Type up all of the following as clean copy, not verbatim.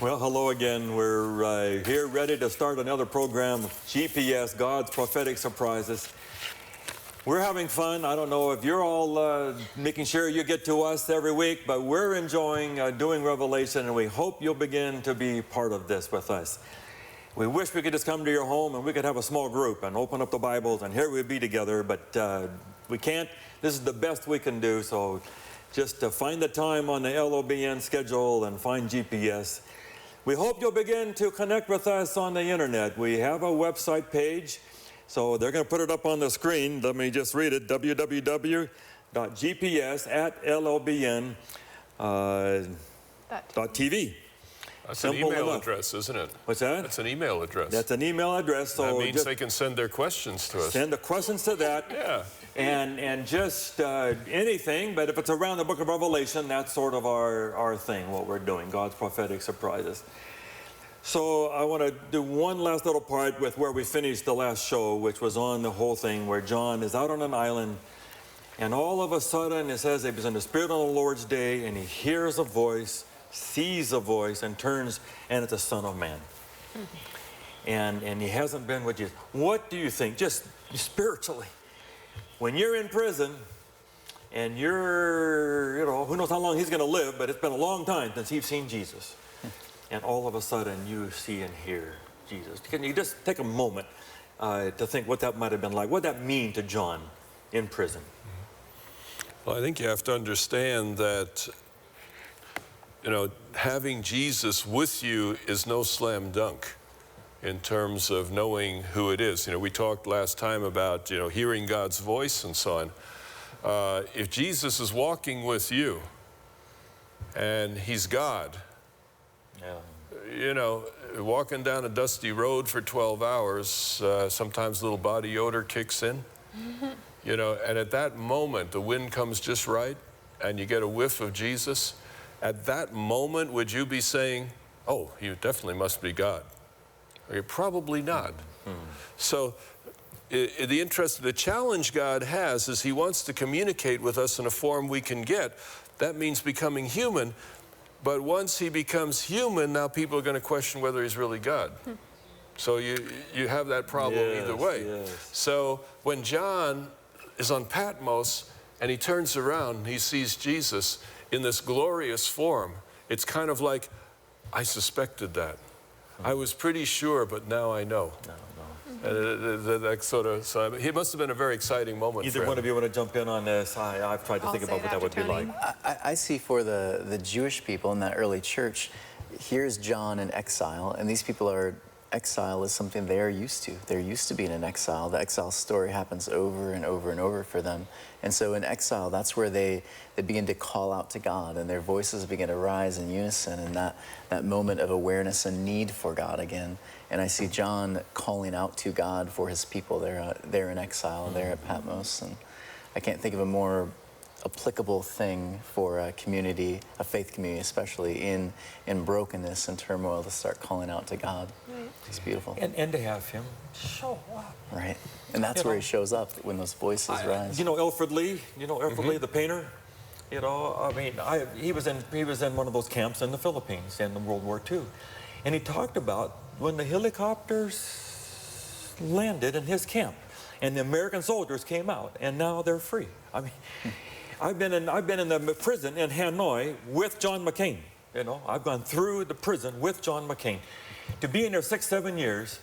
Well, hello again. We're here ready to start another program, GPS, God's Prophetic Surprises. We're having fun. I don't know if you're all making sure you get to us every week, but we're enjoying doing Revelation, and we hope you'll begin to be part of this with us. We wish we could just come to your home and we could have a small group and open up the Bibles, and here we'd be together, but we can't. This is the best we can do, so just find the time on the LLBN schedule and find GPS. We hope you'll begin to connect with us on the internet. We have a website page, so they're going to put it up on the screen. Let me just read it, www.gps@LLBN.TV. That's an email address, isn't it? What's that? That's an email address. That's an email address. So that means they can send their questions to us. Send the questions to that. Yeah. And just anything, but if it's around the book of Revelation, that's sort of our thing, what we're doing, God's prophetic surprises. So I want to do one last little part with where we finished the last show, which was on the whole thing where John is out on an island, and all of a sudden it says he was in the Spirit on the Lord's day, and he hears a voice, sees a voice, and turns, and it's the Son of Man. And he hasn't been with Jesus. What do you think, just spiritually? When you're in prison and you're, who knows how long he's going to live, but it's been a long time since he's seen Jesus. And all of a sudden you see and hear Jesus. Can you just take a moment to think what that might have been like? What did that mean to John in prison? Well, I think you have to understand that, having Jesus with you is no slam dunk in terms of knowing who it is. We talked last time about, hearing God's voice and so on. If Jesus is walking with you and he's God, walking down a dusty road for 12 hours, sometimes a little body odor kicks in, and at that moment, the wind comes just right and you get a whiff of Jesus. At that moment, would you be saying, oh, he definitely must be God? Probably not. So the challenge God has is he wants to communicate with us in a form we can get. That means becoming human. But once he becomes human, now people are going to question whether he's really God. So you have that problem either way. Yes. So when John is on Patmos and he turns around and he sees Jesus in this glorious form, it's kind of like, I suspected that. I was pretty sure, but now I know. So it must have been a very exciting moment. Either one of you want to jump in on this? I've tried to think about what that would be like. I see for the Jewish people in that early church, here's John in exile, and these people exile is something they're used to. They're used to being in exile. The exile story happens over and over and over for them. And so in exile, that's where they begin to call out to God, and their voices begin to rise in unison in that moment of awareness and need for God again. And I see John calling out to God for his people there in exile, there at Patmos. And I can't think of a more applicable thing for a community, a faith community especially, in brokenness and turmoil, to start calling out to God. Right. It's beautiful. And to have him show up. Right. And that's where he shows up, when those voices rise. Alfred Lee, Lee, the painter? He was in one of those camps in the Philippines in World War II. And he talked about when the helicopters landed in his camp and the American soldiers came out, and now they're free. I've been in the prison in Hanoi with John McCain. I've gone through the prison with John McCain. To be in there 6-7 years,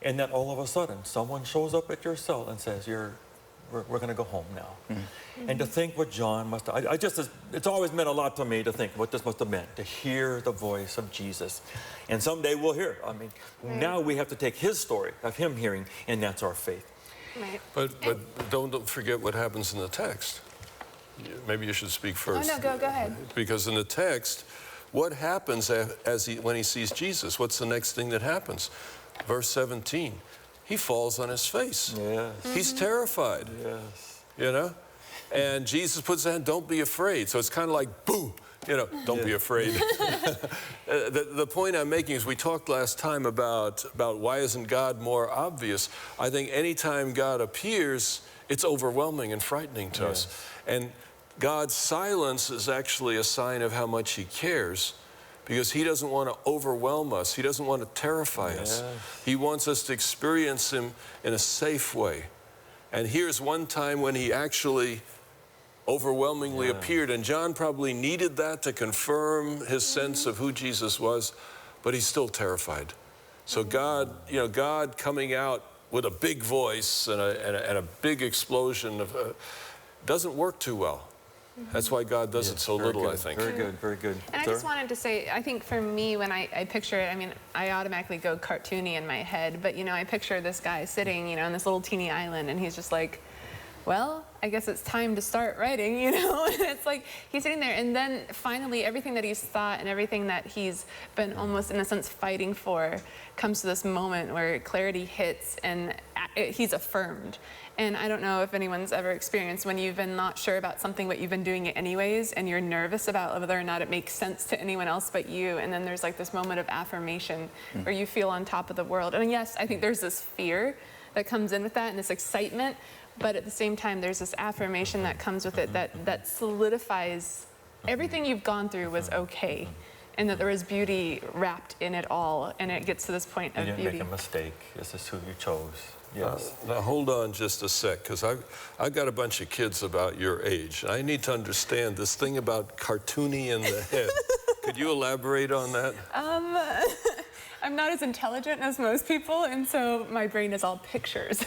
and then all of a sudden someone shows up at your cell and says, we're going to go home now. And to think what John must have, it's always meant a lot to me to think what this must have meant, to hear the voice of Jesus. And someday we'll hear it. Now we have to take his story of him hearing, and that's our faith. Right. But don't forget what happens in the text. Maybe you should speak first. Oh, no, go ahead. Because in the text, what happens when he sees Jesus? What's the next thing that happens? Verse 17, he falls on his face. Yes. He's terrified. Yes. And Jesus puts his hand, don't be afraid. So it's kind of like, boo, don't be afraid. The point I'm making is we talked last time about why isn't God more obvious. I think anytime God appears, it's overwhelming and frightening to us. And God's silence is actually a sign of how much he cares. because he doesn't want to overwhelm us. He doesn't want to terrify us. He wants us to experience him in a safe way. And here's one time when he actually overwhelmingly appeared, and John probably needed that to confirm his sense of who Jesus was, but he's still terrified. So God, you know, God coming out with a big voice and a big explosion of, doesn't work too well. That's why God does it so little, I think. Very good, very good. And I just wanted to say, I think for me, when I picture it, I mean, I automatically go cartoony in my head, but, you know, I picture this guy sitting, you know, on this little teeny island, and he's just like, well, I guess it's time to start writing, you know? And it's like, he's sitting there, and then finally, everything that he's thought and everything that he's been almost, in a sense, fighting for comes to this moment where clarity hits, and he's affirmed. And I don't know if anyone's ever experienced when you've been not sure about something, but you've been doing it anyways, and you're nervous about whether or not it makes sense to anyone else but you. And then there's like this moment of affirmation where you feel on top of the world. And yes, I think there's this fear that comes in with that and this excitement, but at the same time, there's this affirmation that comes with it that solidifies everything you've gone through was okay, and that there was beauty wrapped in it all, and it gets to this point of beauty. You didn't make a mistake. This is who you chose. Yes. Now hold on just a sec, because I've got a bunch of kids about your age. I need to understand this thing about cartoony in the head. Could you elaborate on that? I'm not as intelligent as most people, and so my brain is all pictures.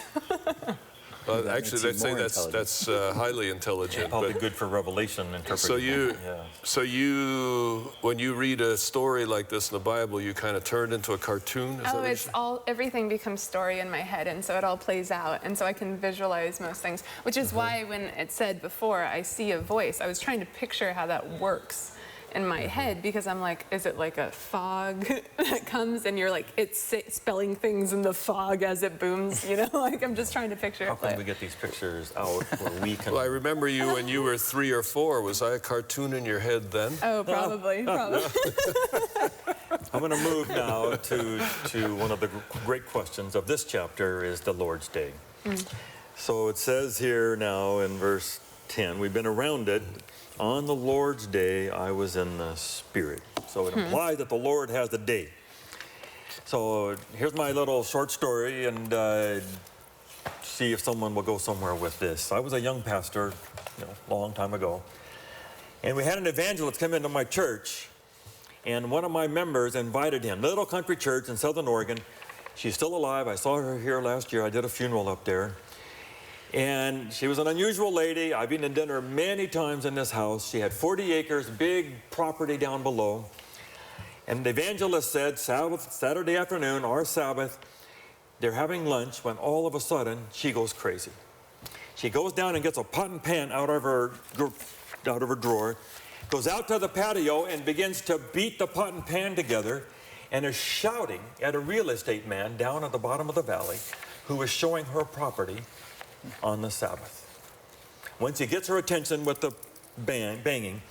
Well, actually, they'd say that's highly intelligent. Probably good for revelation interpretation. So you, when you read a story like this in the Bible, you kind of turn it into a cartoon? Is Everything becomes story in my head, and so it all plays out, and so I can visualize most things, which is why when it said before, I see a voice, I was trying to picture how that works in my head, because I'm like, is it like a fog that comes and you're like, it's spelling things in the fog as it booms, you know? Like, I'm just trying to picture it. How can we get these pictures out where we can... Well, I remember you when you were 3 or 4. Was I a cartoon in your head then? Oh, probably. I'm going to move now to one of the great questions of this chapter, is the Lord's Day. So it says here now in verse 10, we've been around it. On the Lord's day, I was in the Spirit. So it implies that the Lord has a day. So here's my little short story, and see if someone will go somewhere with this. I was a young pastor, a long time ago, and we had an evangelist come into my church, and one of my members invited him. Little country church in Southern Oregon. She's still alive. I saw her here last year. I did a funeral up there. And she was an unusual lady. I've been to dinner many times in this house. She had 40 acres, big property down below. And the evangelist said, Saturday afternoon, our Sabbath, they're having lunch, when all of a sudden, she goes crazy. She goes down and gets a pot and pan out of her drawer, goes out to the patio and begins to beat the pot and pan together, and is shouting at a real estate man down at the bottom of the valley who is showing her property on the Sabbath. Once he gets her attention with the banging,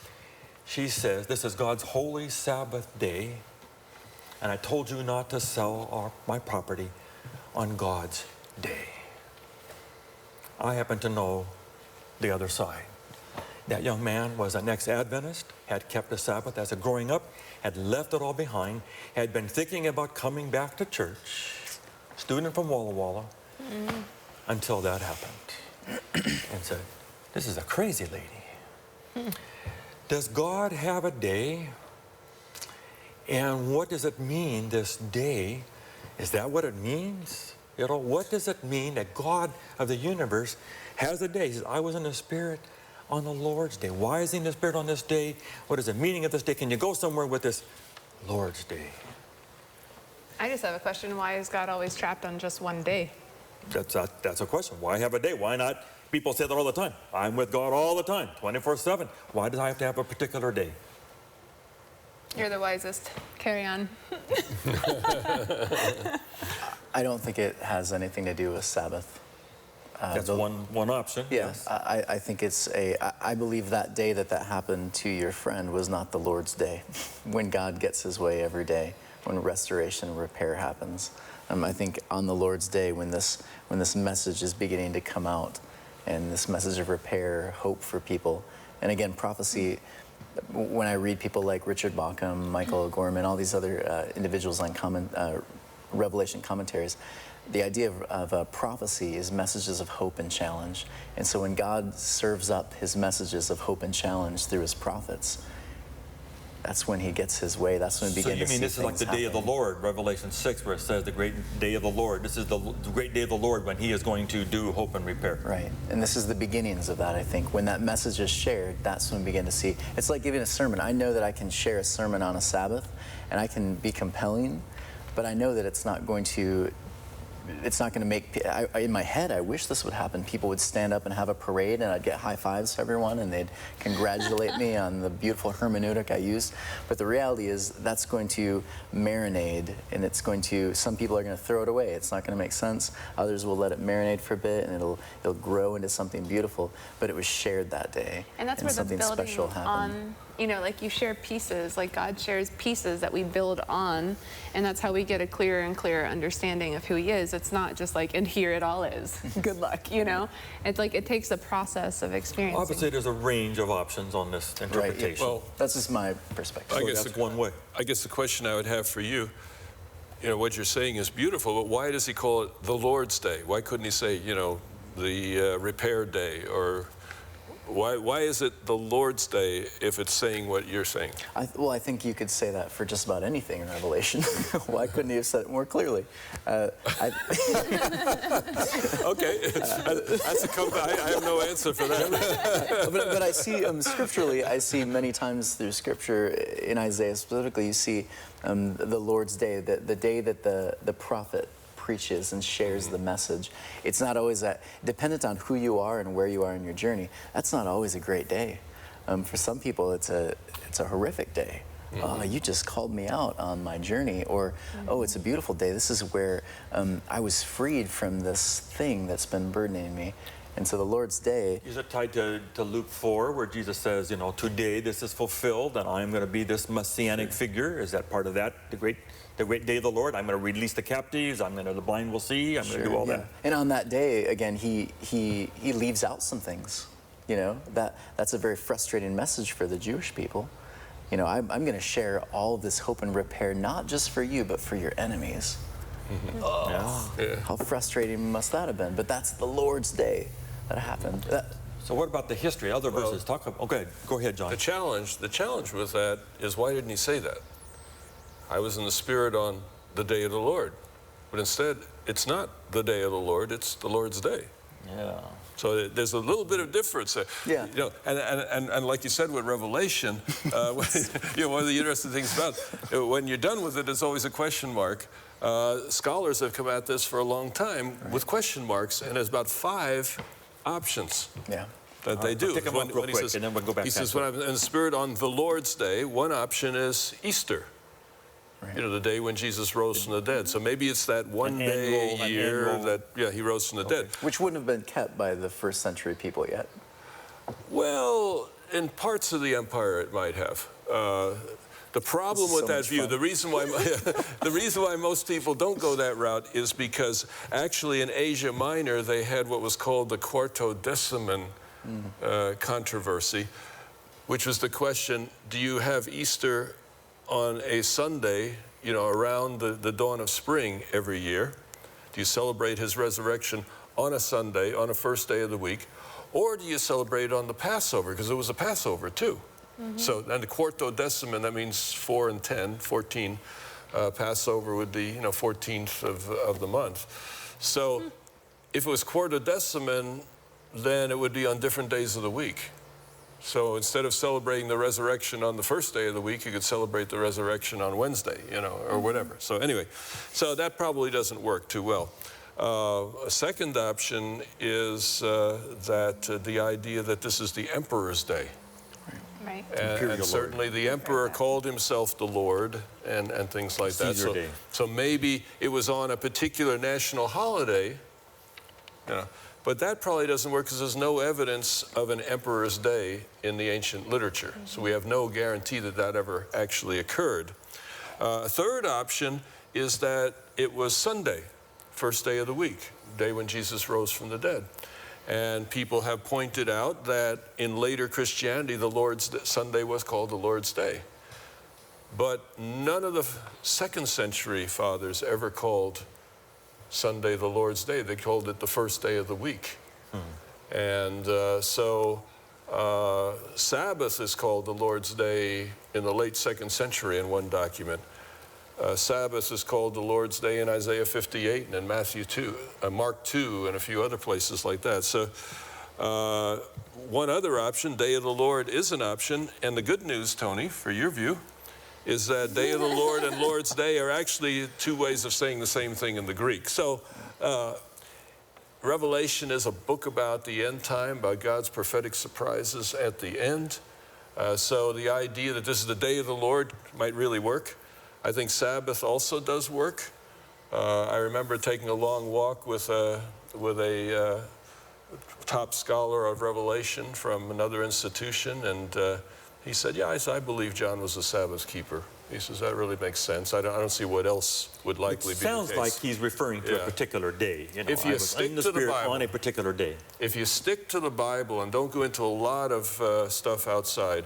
she says, this is God's holy Sabbath day, and I told you not to sell my property on God's day. I happen to know the other side. That young man was an ex-Adventist, had kept the Sabbath as a growing up, had left it all behind, had been thinking about coming back to church, student from Walla Walla, until that happened, and said, this is a crazy lady. Does God have a day? And what does it mean, this day? Is that what it means? What does it mean that God of the universe has a day? He says, I was in the Spirit on the Lord's day. Why is he in the Spirit on this day? What is the meaning of this day? Can you go somewhere with this Lord's day? I just have a question. Why is God always trapped on just one day? That's a question. Why have a day? Why not? People say that all the time. I'm with God all the time, 24/7. Why do I have to have a particular day? You're the wisest. Carry on. I don't think it has anything to do with Sabbath. That's one option. Yes. I think I believe that day that happened to your friend was not the Lord's day, when God gets his way every day, when restoration and repair happens. I think on the Lord's day, when this message is beginning to come out, and this message of repair, hope for people, and again, prophecy, when I read people like Richard Bauckham, Michael Gorman, all these other individuals on Revelation commentaries, the idea of prophecy is messages of hope and challenge. And so when God serves up his messages of hope and challenge through his prophets, that's when he gets his way. That's when we begin to see things So you mean this is like the day of the Lord, Revelation 6, where it says the great day of the Lord. This is the great day of the Lord when he is going to do hope and repair. Right. And this is the beginnings of that, I think. When that message is shared, that's when we begin to see. It's like giving a sermon. I know that I can share a sermon on a Sabbath, and I can be compelling, but I know that it's not going to make, in my head, I wish this would happen. People would stand up and have a parade, and I'd get high fives to everyone, and they'd congratulate me on the beautiful hermeneutic I used. But the reality is that's going to marinate, and it's going to, some people are going to throw it away. It's not going to make sense. Others will let it marinate for a bit, and it'll grow into something beautiful. But it was shared that day, and that's where something the building special happened. on, like you share pieces, like God shares pieces that we build on, and that's how we get a clearer and clearer understanding of who he is. It's not just like, and here it all is. Good luck, It's like it takes a process of experiencing. Obviously, there's a range of options on this interpretation. Right. Well, that's just my perspective. I guess that's one way. I guess the question I would have for you, what you're saying is beautiful, but why does he call it the Lord's Day? Why couldn't he say, the repair day, or why is it the Lord's Day if it's saying what you're saying? I think you could say that for just about anything in Revelation. Why couldn't he have said it more clearly? Okay, I have no answer for that. but I see scripturally, I see many times through Scripture, in Isaiah specifically, you see the Lord's Day, the day that the prophet preaches and shares the message. It's not always that, dependent on who you are and where you are in your journey, that's not always a great day. For some people, it's a horrific day. You just called me out on my journey. Or, oh, it's a beautiful day. This is where I was freed from this thing that's been burdening me. And so the Lord's Day... Is it tied to Luke 4, where Jesus says, today this is fulfilled, and I'm going to be this messianic figure? Is that part of that, the great day of the Lord? I'm going to release the captives. The blind will see. I'm going to do all that. And on that day, again, he leaves out some things. That's a very frustrating message for the Jewish people. I'm going to share all this hope and repair, not just for you, but for your enemies. How frustrating must that have been? But that's the Lord's Day that happened. So what about the history? Other verses talk about. Okay, go ahead, John. The challenge with that is, why didn't he say that? I was in the Spirit on the day of the Lord, but instead, it's not the day of the Lord; it's the Lord's Day. Yeah. So there's a little bit of difference there. Yeah. And like you said with Revelation, one of the interesting things about it, when you're done with it, it's always a question mark. Scholars have come at this for a long time with question marks, and there's about 5 options that they do. Pick them up real quick, and then we'll go back. He says, when I'm in the Spirit on the Lord's Day, one option is Easter. Right. The day when Jesus rose from the dead. So maybe it's that one day a year that, he rose from the dead. Which wouldn't have been kept by the first century people yet. Well, in parts of the empire it might have. The problem with that view, the reason why most people don't go that route is because actually in Asia Minor they had what was called the Quartodeciman controversy, which was the question, do you have Easter on a Sunday, around the dawn of spring every year? Do you celebrate his resurrection on a Sunday, on a first day of the week? Or do you celebrate on the Passover? Because it was a Passover too. So, and the Quartodeciman, that means 4 and 10, 14. Passover would be, 14th of the month. So if it was Quartodeciman, then it would be on different days of the week. So instead of celebrating the resurrection on the first day of the week, you could celebrate the resurrection on Wednesday, or whatever. So anyway, so that probably doesn't work too well. A second option is that the idea that this is the Emperor's Day. Right. And certainly the Emperor called himself the Lord and things like that. So maybe it was on a particular national holiday, but that probably doesn't work because there's no evidence of an Emperor's Day in the ancient literature. So we have no guarantee that that ever actually occurred. A third option is that it was Sunday, first day of the week, the day when Jesus rose from the dead. And people have pointed out that in later Christianity, the Lord's Sunday was called the Lord's Day. But none of the second century fathers ever called Sunday the Lord's Day. They called it the first day of the week. And so Sabbath is called the Lord's Day in the late second century in one document. Sabbath is called the Lord's Day in Isaiah 58 and in Matthew 2, Mark 2, and a few other places like that. So one other option, Day of the Lord, is an option. And the good news, Tony, for your view, is that Day of the Lord and Lord's Day are actually two ways of saying the same thing in the Greek. So Revelation is a book about the end time, about God's prophetic surprises at the end. So the idea that this is the Day of the Lord might really work. I think Sabbath also does work. I remember taking a long walk with a top scholar of Revelation from another institution, and he said, yeah, I believe John was a Sabbath keeper. He says, that really makes sense. I don't see what else would likely be the case. Sounds like he's referring to a particular day. You know, if you stick in the to the Spirit Bible, on a particular day. If you stick to the Bible and don't go into a lot of stuff outside,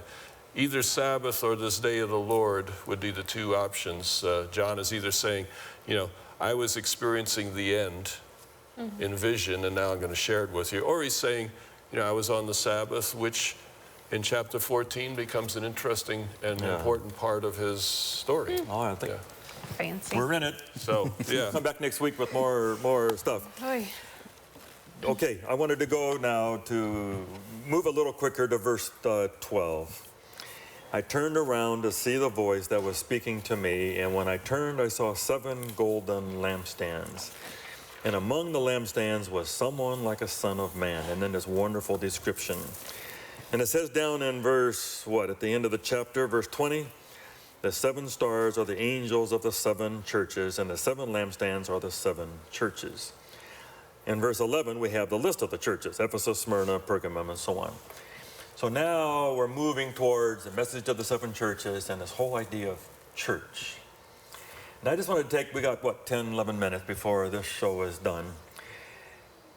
either Sabbath or this Day of the Lord would be the two options. John is either saying, you know, I was experiencing the end in vision, and now I'm going to share it with you. Or he's saying, you know, I was on the Sabbath, which in chapter 14 becomes an interesting and important part of his story. Oh, I think Fancy. we're in it. So, yeah. Come back next week with more stuff. Oy. Okay, I wanted to go now to move a little quicker to verse 12. I turned around to see the voice that was speaking to me, and when I turned, I saw 7 golden lampstands. And among the lampstands was someone like a son of man. And then this wonderful description. And it says down in verse, at the end of the chapter, verse 20, the 7 stars are the angels of the 7 churches, and the 7 lampstands are the 7 churches. In verse 11, we have the list of the churches, Ephesus, Smyrna, Pergamum, and so on. So now we're moving towards the message of the 7 churches and this whole idea of church. And I just want to take, we got, 10, 11 minutes before this show is done,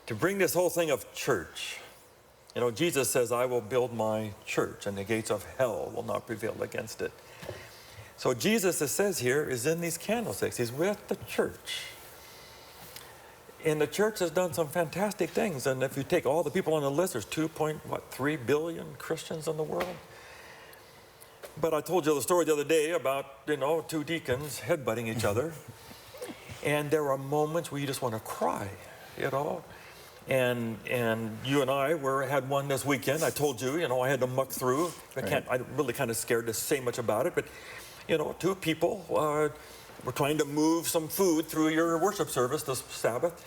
to bring this whole thing of church. You know, Jesus says, I will build my church, and the gates of hell will not prevail against it. So Jesus, it says here, is in these candlesticks. He's with the church. And the church has done some fantastic things. And if you take all the people on the list, there's 2.3 billion Christians in the world. But I told you the story the other day about, 2 deacons headbutting each other. And there are moments where you just want to cry, And you and I had one this weekend. I told you, I had to muck through. I'm really kind of scared to say much about it. But, 2 people were trying to move some food through your worship service this Sabbath.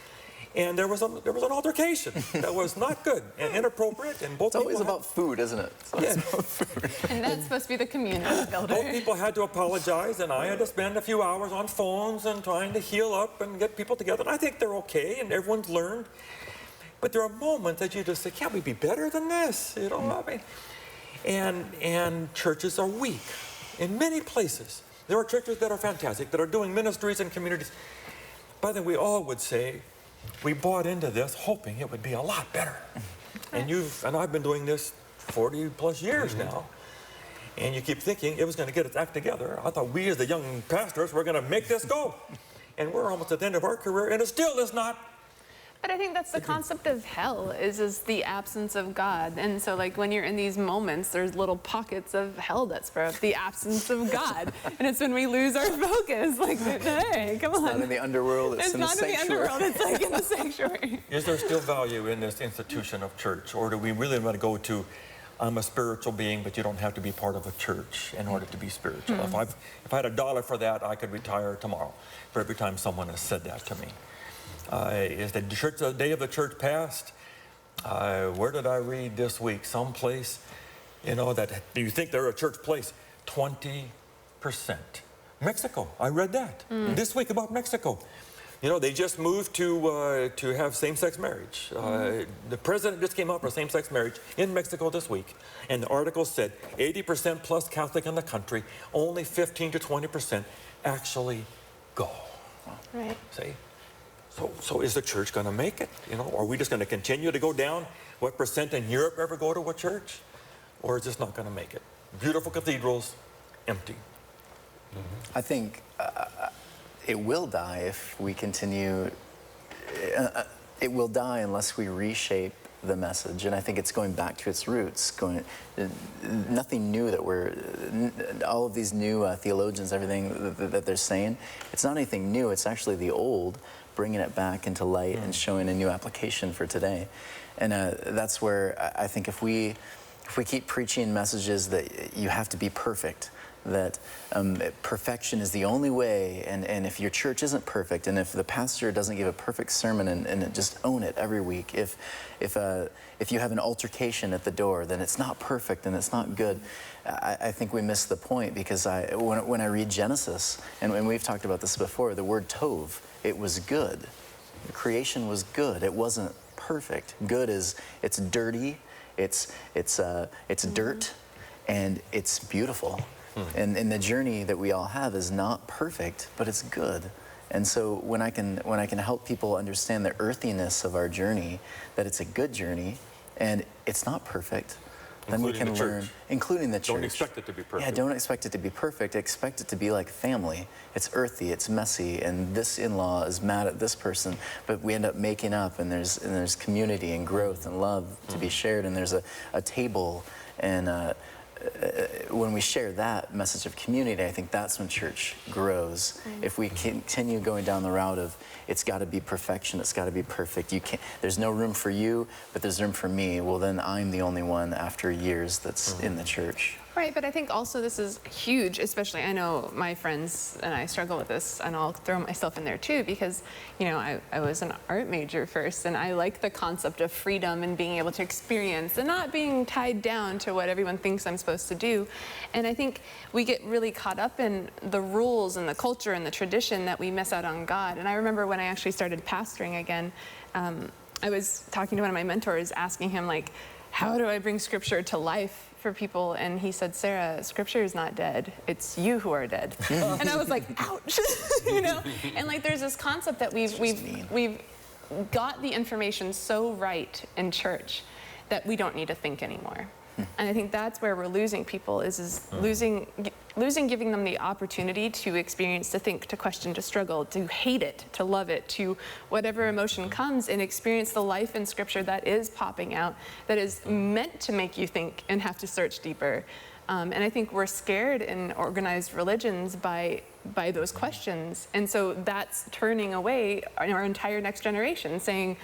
And there was an altercation that was not good and inappropriate. And both it's always about food, isn't it? And that's supposed to be the community builder. Both people had to apologize, and I had to spend a few hours on phones and trying to heal up and get people together. And I think they're okay, and everyone's learned. But there are moments that you just say, can't we be better than this? And churches are weak in many places. There are churches that are fantastic, that are doing ministries and communities. But then we all would say, we bought into this hoping it would be a lot better. And I've been doing this 40 plus years now. And you keep thinking it was going to get its act together. I thought we as the young pastors were going to make this go. And we're almost at the end of our career, and it still is not. But I think that's the concept of hell is the absence of God. And so like when you're in these moments, there's little pockets of hell that spread up, the absence of God. And it's when we lose our focus, like, hey, come on. It's not in the underworld, it's in the sanctuary. It's not in the underworld, it's like in the sanctuary. Is there still value in this institution of church? Or do we really want to go to, I'm a spiritual being, but you don't have to be part of a church in order to be spiritual? If I had $1 for that, I could retire tomorrow for every time someone has said that to me. Is the day of the church past? Where did I read this week? Someplace, that do you think they're a church place? 20%. Mexico, I read that this week about Mexico. They just moved to have same-sex marriage. The president just came out for same-sex marriage in Mexico this week, and the article said 80% plus Catholic in the country, only 15 to 20% actually go. Right. See? So is the church going to make it? You know, are we just going to continue to go down? What percent in Europe ever go to a church? Or is this not going to make it? Beautiful cathedrals, empty. I think it will die if we continue. It will die unless we reshape the message, and I think it's going back to its roots. Nothing new that all of these new theologians, everything that they're saying, it's not anything new. It's actually the old, bringing it back into light and showing a new application for today. And that's where I think if we keep preaching messages that you have to be perfect, that perfection is the only way, and if your church isn't perfect, and if the pastor doesn't give a perfect sermon and just own it every week, if you have an altercation at the door, then it's not perfect and it's not good. I think we miss the point, because when I read Genesis, and we've talked about this before, the word tov, it was good. The creation was good. It wasn't perfect. Good is, it's dirty, it's dirt, and it's beautiful. And the journey that we all have is not perfect, but it's good. And so when I can help people understand the earthiness of our journey, that it's a good journey, and it's not perfect, then we can learn, including the church. Don't expect it to be perfect. Yeah, don't expect it to be perfect. Expect it to be like family. It's earthy, it's messy, and this in-law is mad at this person, but we end up making up, and there's community and growth and love to be shared, and there's a table, and when we share that message of community, I think that's when church grows. If we continue going down the route of it's got to be perfection, it's got to be perfect, there's no room for you, but there's room for me, well, then I'm the only one after years that's in the church. Right, but I think also this is huge, especially I know my friends and I struggle with this, and I'll throw myself in there too, because, you know, I was an art major first, and I like the concept of freedom and being able to experience and not being tied down to what everyone thinks I'm supposed to do. And I think we get really caught up in the rules and the culture and the tradition that we miss out on God. And I remember when I actually started pastoring again, I was talking to one of my mentors, asking him, like, how do I bring scripture to life for people? And he said, Sarah, scripture is not dead. It's you who are dead. And I was like, ouch, you know? And like, there's this concept that we've got the information so right in church that we don't need to think anymore. And I think that's where we're losing people, is losing giving them the opportunity to experience, to think, to question, to struggle, to hate it, to love it, to whatever emotion comes, and experience the life in Scripture that is popping out, that is meant to make you think and have to search deeper. And I think we're scared in organized religions by those questions. And so that's turning away our entire next generation, saying,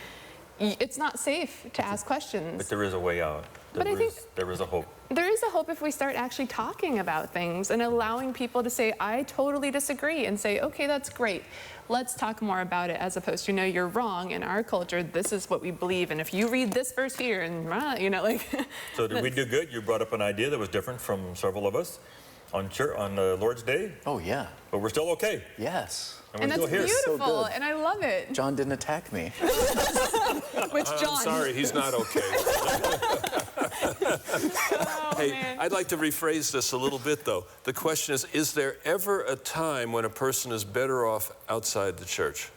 it's not safe to ask questions. But there is a way out. But I think there is a hope. There is a hope if we start actually talking about things and allowing people to say, I totally disagree, and say, okay, that's great. Let's talk more about it, as opposed to, no, you're wrong. In our culture, this is what we believe. And if you read this verse here, and you know, like. So did we do good? You brought up an idea that was different from several of us on the Lord's Day. Oh, yeah. But we're still okay. yes. And And we're that's still here. beautiful, So good. and I love it. John didn't attack me. Which John? I'm sorry, he's not okay. Oh, Hey, man. I'd like to rephrase this a little bit, though. The question is there ever a time when a person is better off outside the church?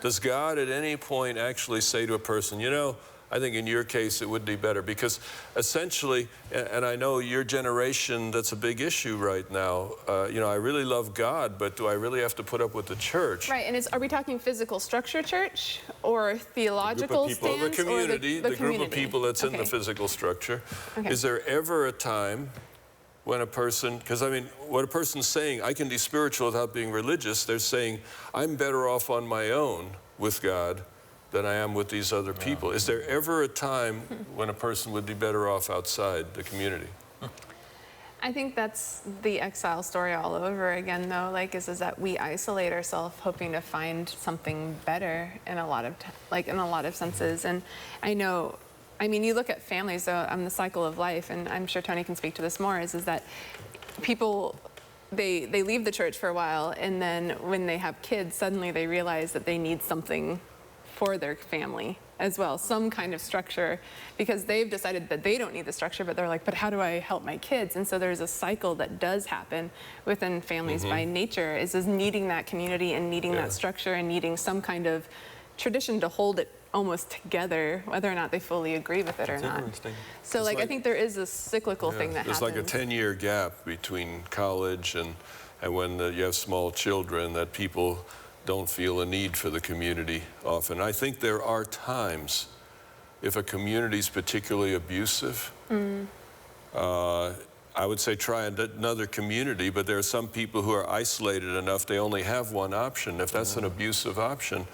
Does God at any point actually say to a person, you know, I think in your case it would be better? Because essentially, and I know your generation, that's a big issue right now. You know, I really love God, but do I really have to put up with the church? Right, and are we talking physical structure church or theological people. stance? Well, the community, or the group of people that's in the Okay. physical structure. Okay. Is there ever a time when a person, because I mean, what a person's saying, I can be spiritual without being religious, they're saying, I'm better off on my own with God than I am with these other people. Is there ever a time when a person would be better off outside the community? I think that's the exile story all over again, though. Like, is that we isolate ourselves, hoping to find something better in a lot of senses. And I know, I mean, you look at families, though, the cycle of life, and I'm sure Tony can speak to this more. Is that people, they leave the church for a while, and then when they have kids, suddenly they realize that they need something for their family. as well, some kind of structure, because they've decided that they don't need the structure, but they're like, but how do I help my kids? And so there's a cycle that does happen within families by nature, is needing that community and needing that structure and needing some kind of tradition to hold it almost together, whether or not they fully agree with it or not. So like I think there is a cyclical thing that happens. There's like a 10-year gap between college and when you have small children, that people don't feel a need for the community often. I think there are times, if a community is particularly abusive, I would say try another community, but there are some people who are isolated enough, they only have one option. If that's an abusive option,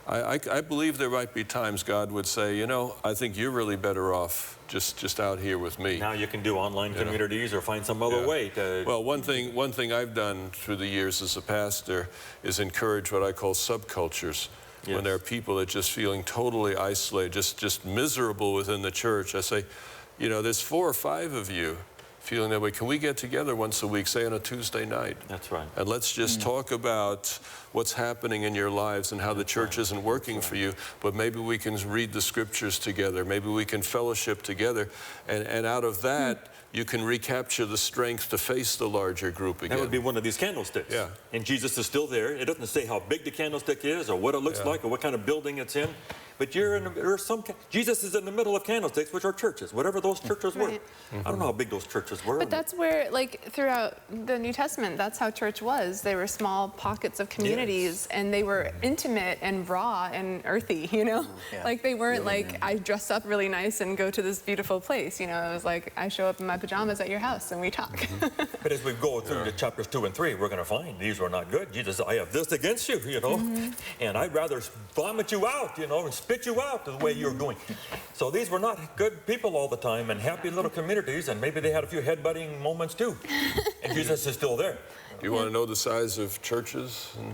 I believe there might be times God would say, you know, I think you're really better off just out here with me. Now you can do online communities or find some other way to... Well, one thing I've done through the years as a pastor is encourage what I call subcultures. When there are people that just feeling totally isolated, just miserable within the church, I say, you know, there's 4 or 5 of you feeling that way. Can we get together once a week, say on a Tuesday night? That's right. And let's just talk about what's happening in your lives and how the church isn't working for you, but maybe we can read the scriptures together. Maybe we can fellowship together. And out of that, you can recapture the strength to face the larger group again. That would be one of these candlesticks. Yeah. And Jesus is still there. It doesn't say how big the candlestick is or what it looks like or what kind of building it's in. But Jesus is in the middle of candlesticks, which are churches, whatever those churches were. I don't know how big those churches were. But that's where, like, throughout the New Testament, that's how church was. They were small pockets of communities, and they were intimate and raw and earthy, you know? Like, they weren't like, I dress up really nice and go to this beautiful place, you know? It was like, I show up in my pajamas at your house and we talk. But as we go through the chapters 2 and 3, we're going to find these were not good. Jesus said, I have this against you, you know? And I'd rather vomit you out, you know, and spit you out the way you're going. So these were not good people all the time and happy little communities, and maybe they had a few headbutting moments too. And Jesus is still there. Do you want to know the size of churches in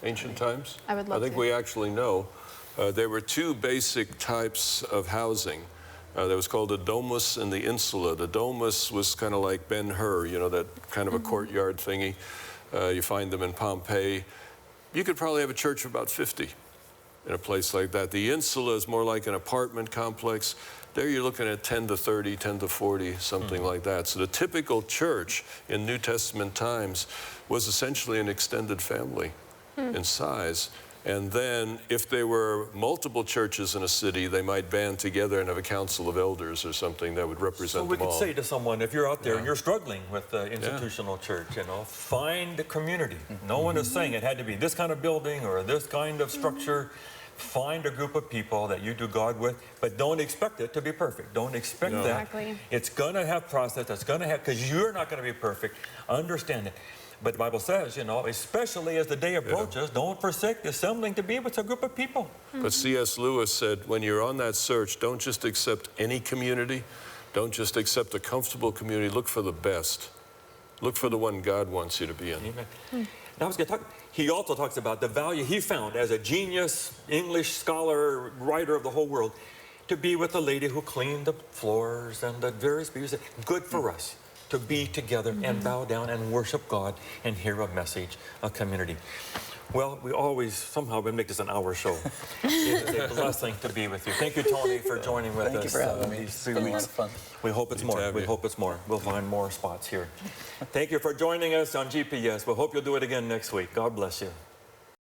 ancient times? I would love I think we actually know. There were 2 basic types of housing. There was called a domus and the insula. The domus was kind of like Ben-Hur, you know, that kind of a courtyard thingy. You find them in Pompeii. You could probably have a church of about 50 in a place like that. The insula is more like an apartment complex. There you're looking at 10 to 30, 10 to 40, something like that. So the typical church in New Testament times was essentially an extended family in size. And then if there were multiple churches in a city, they might band together and have a council of elders or something that would represent them all. So we could say to someone, if you're out there and you're struggling with the institutional church, you know, find a community. No one is saying it had to be this kind of building or this kind of structure. Find a group of people that you do God with, but don't expect it to be perfect. Don't expect that. It's going to have process. It's going to have, because you're not going to be perfect. Understand it. But the Bible says, you know, especially as the day approaches, don't forsake the assembling to be with a group of people. But C.S. Lewis said, when you're on that search, don't just accept any community. Don't just accept a comfortable community. Look for the best. Look for the one God wants you to be in. Amen. Now I was going to talk, he also talks about the value he found as a genius English scholar, writer of the whole world, to be with a lady who cleaned the floors and the various people. Good for us to be together and bow down and worship God and hear a message, a community. Well, we always, somehow we make this an hour show. It is a blessing to be with you. Thank you, Tony, for joining with us. Thank you for having me. It's been a lot of fun. We hope it's more. We hope it's more. We'll find more spots here. Thank you for joining us on GPS. We hope you'll do it again next week. God bless you.